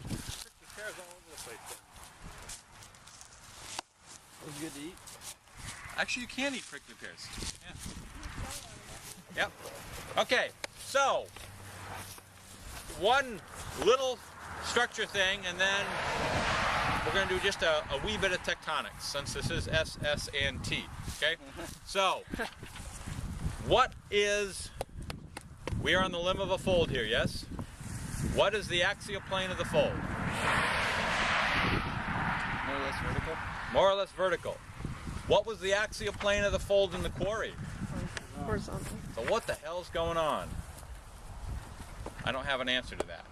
Prickly pears all over the place. Those good to eat? Actually, you can eat prickly pears. Yeah. Yep. Okay, so one little structure thing, and then we're going to do just a wee bit of tectonics, since this is S, S, and T. Okay? So, we are on the limb of a fold here, yes? What is the axial plane of the fold? More or less vertical? More or less vertical. What was the axial plane of the fold in the quarry? Horizontal. So what the hell's going on? I don't have an answer to that.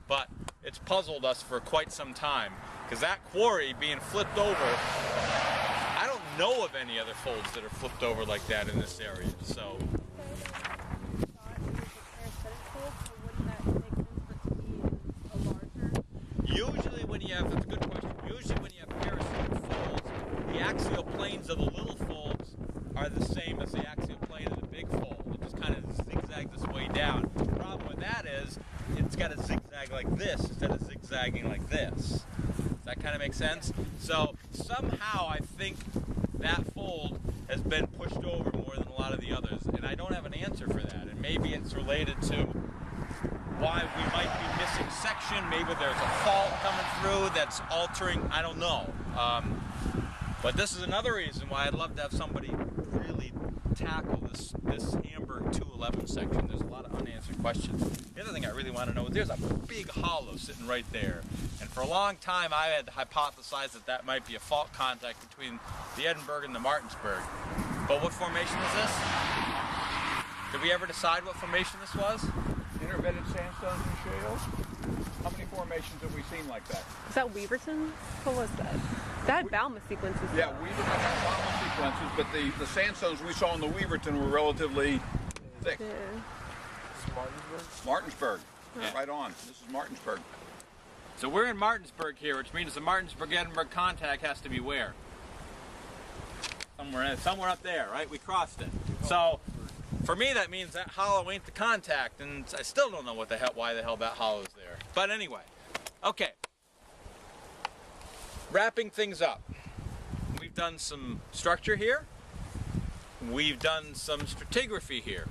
But it's puzzled us for quite some time, because that quarry being flipped over, I don't know of any other folds that are flipped over like that in this area. So usually when you have, that's a good question, usually when you have parasitic folds, the axial planes of the little folds are the same as the axial plane of the big fold. It just kind of zigzags its way down. The problem with that is, it's got to zigzag like this instead of zigzagging like this. Does that kind of make sense? So somehow I think that fold has been pushed over more than a lot of the others, and I don't have an answer for that. And maybe it's related to why we might be missing section. Maybe there's a fault coming through that's altering. I don't know. But this is another reason why I'd love to have somebody really tackle this Hamburg 211 section. There's a lot of unanswered questions. The other thing I really want to know is there's a big hollow sitting right there. And for a long time I had hypothesized that that might be a fault contact between the Edinburgh and the Martinsburg. But what formation is this? Did we ever decide what formation this was? Interbedded sandstones and shales. How many formations have we seen like that? Is that Weaverton? What was that? That had Balma sequences. Yeah, Weaverton had Balma sequences, but the sandstones we saw in the Weaverton were relatively thick. Yeah. Martinsburg. Yeah. Right on. This is Martinsburg. So we're in Martinsburg here, which means the Martinsburg-Edinburgh contact has to be where? Somewhere up there, right? We crossed it. So for me, that means that hollow ain't the contact, and I still don't know why the hell that hollow's there. But anyway, okay. Wrapping things up. We've done some structure here. We've done some stratigraphy here.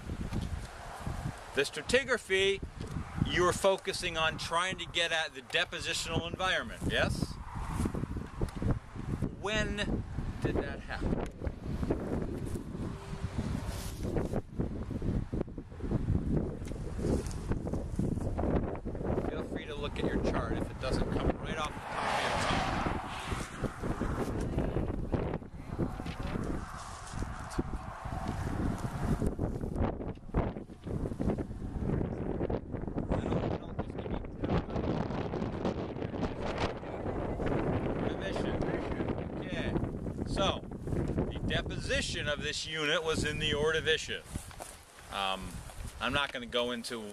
The stratigraphy, you were focusing on trying to get at the depositional environment, yes? When did that happen? Feel free to look at your chart if it doesn't come right off the top of your tongue. So, the deposition of this unit was in the Ordovician. I'm not going to go into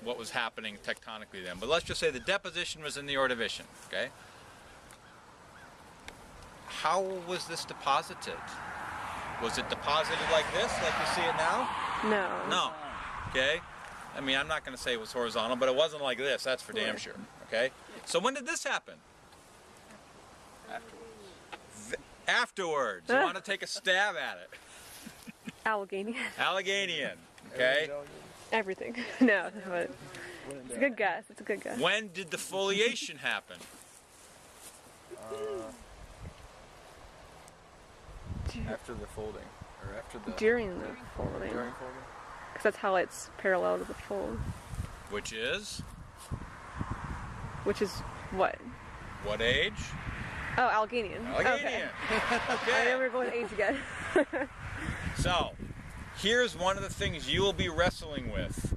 what was happening tectonically then, but let's just say the deposition was in the Ordovician, okay? How was this deposited? Was it deposited like this, like you see it now? No. No. Okay? I mean, I'm not going to say it was horizontal, but it wasn't like this, that's for damn sure, okay? So when did this happen? Afterwards. You want to take a stab at it? Alleghenian. Alleghenian, okay? Everything. No, but it's a good guess. It's a good guess. When did the foliation happen? After the folding, or after the... During the folding. During folding? Because that's how it's parallel to the fold. Which is? Which is what? What age? Oh, Alleghenian. Alleghenian. Okay. I know we're going age again. So, here's one of the things you will be wrestling with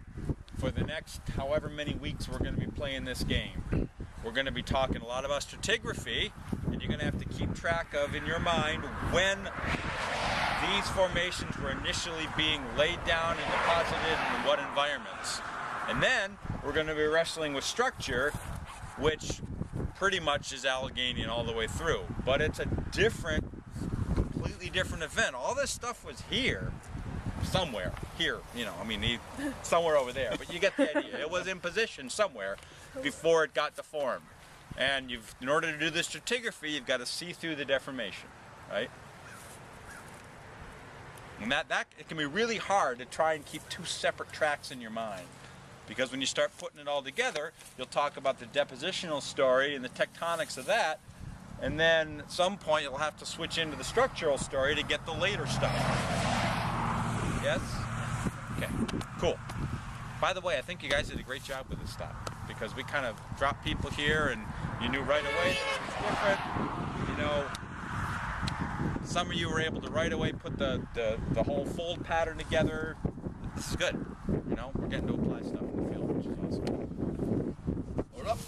for the next however many weeks we're going to be playing this game. We're going to be talking a lot about stratigraphy, and you're going to have to keep track of in your mind when these formations were initially being laid down and deposited and in what environments. And then we're going to be wrestling with structure, which pretty much is Alleghenian all the way through. But it's a different, completely different event. All this stuff was here somewhere here, you know, I mean, somewhere over there, but you get the idea. It was in position somewhere before it got deformed. And in order to do this stratigraphy, you've got to see through the deformation, right? And that it can be really hard to try and keep two separate tracks in your mind. Because when you start putting it all together, you'll talk about the depositional story and the tectonics of that, and then at some point you'll have to switch into the structural story to get the later stuff. Yes? Okay, cool. By the way, I think you guys did a great job with this stuff, because we kind of dropped people here and you knew right away this was different. You know, some of you were able to right away put the whole fold pattern together. This is good. You know, we're getting to apply stuff in the field, which is awesome. Load up.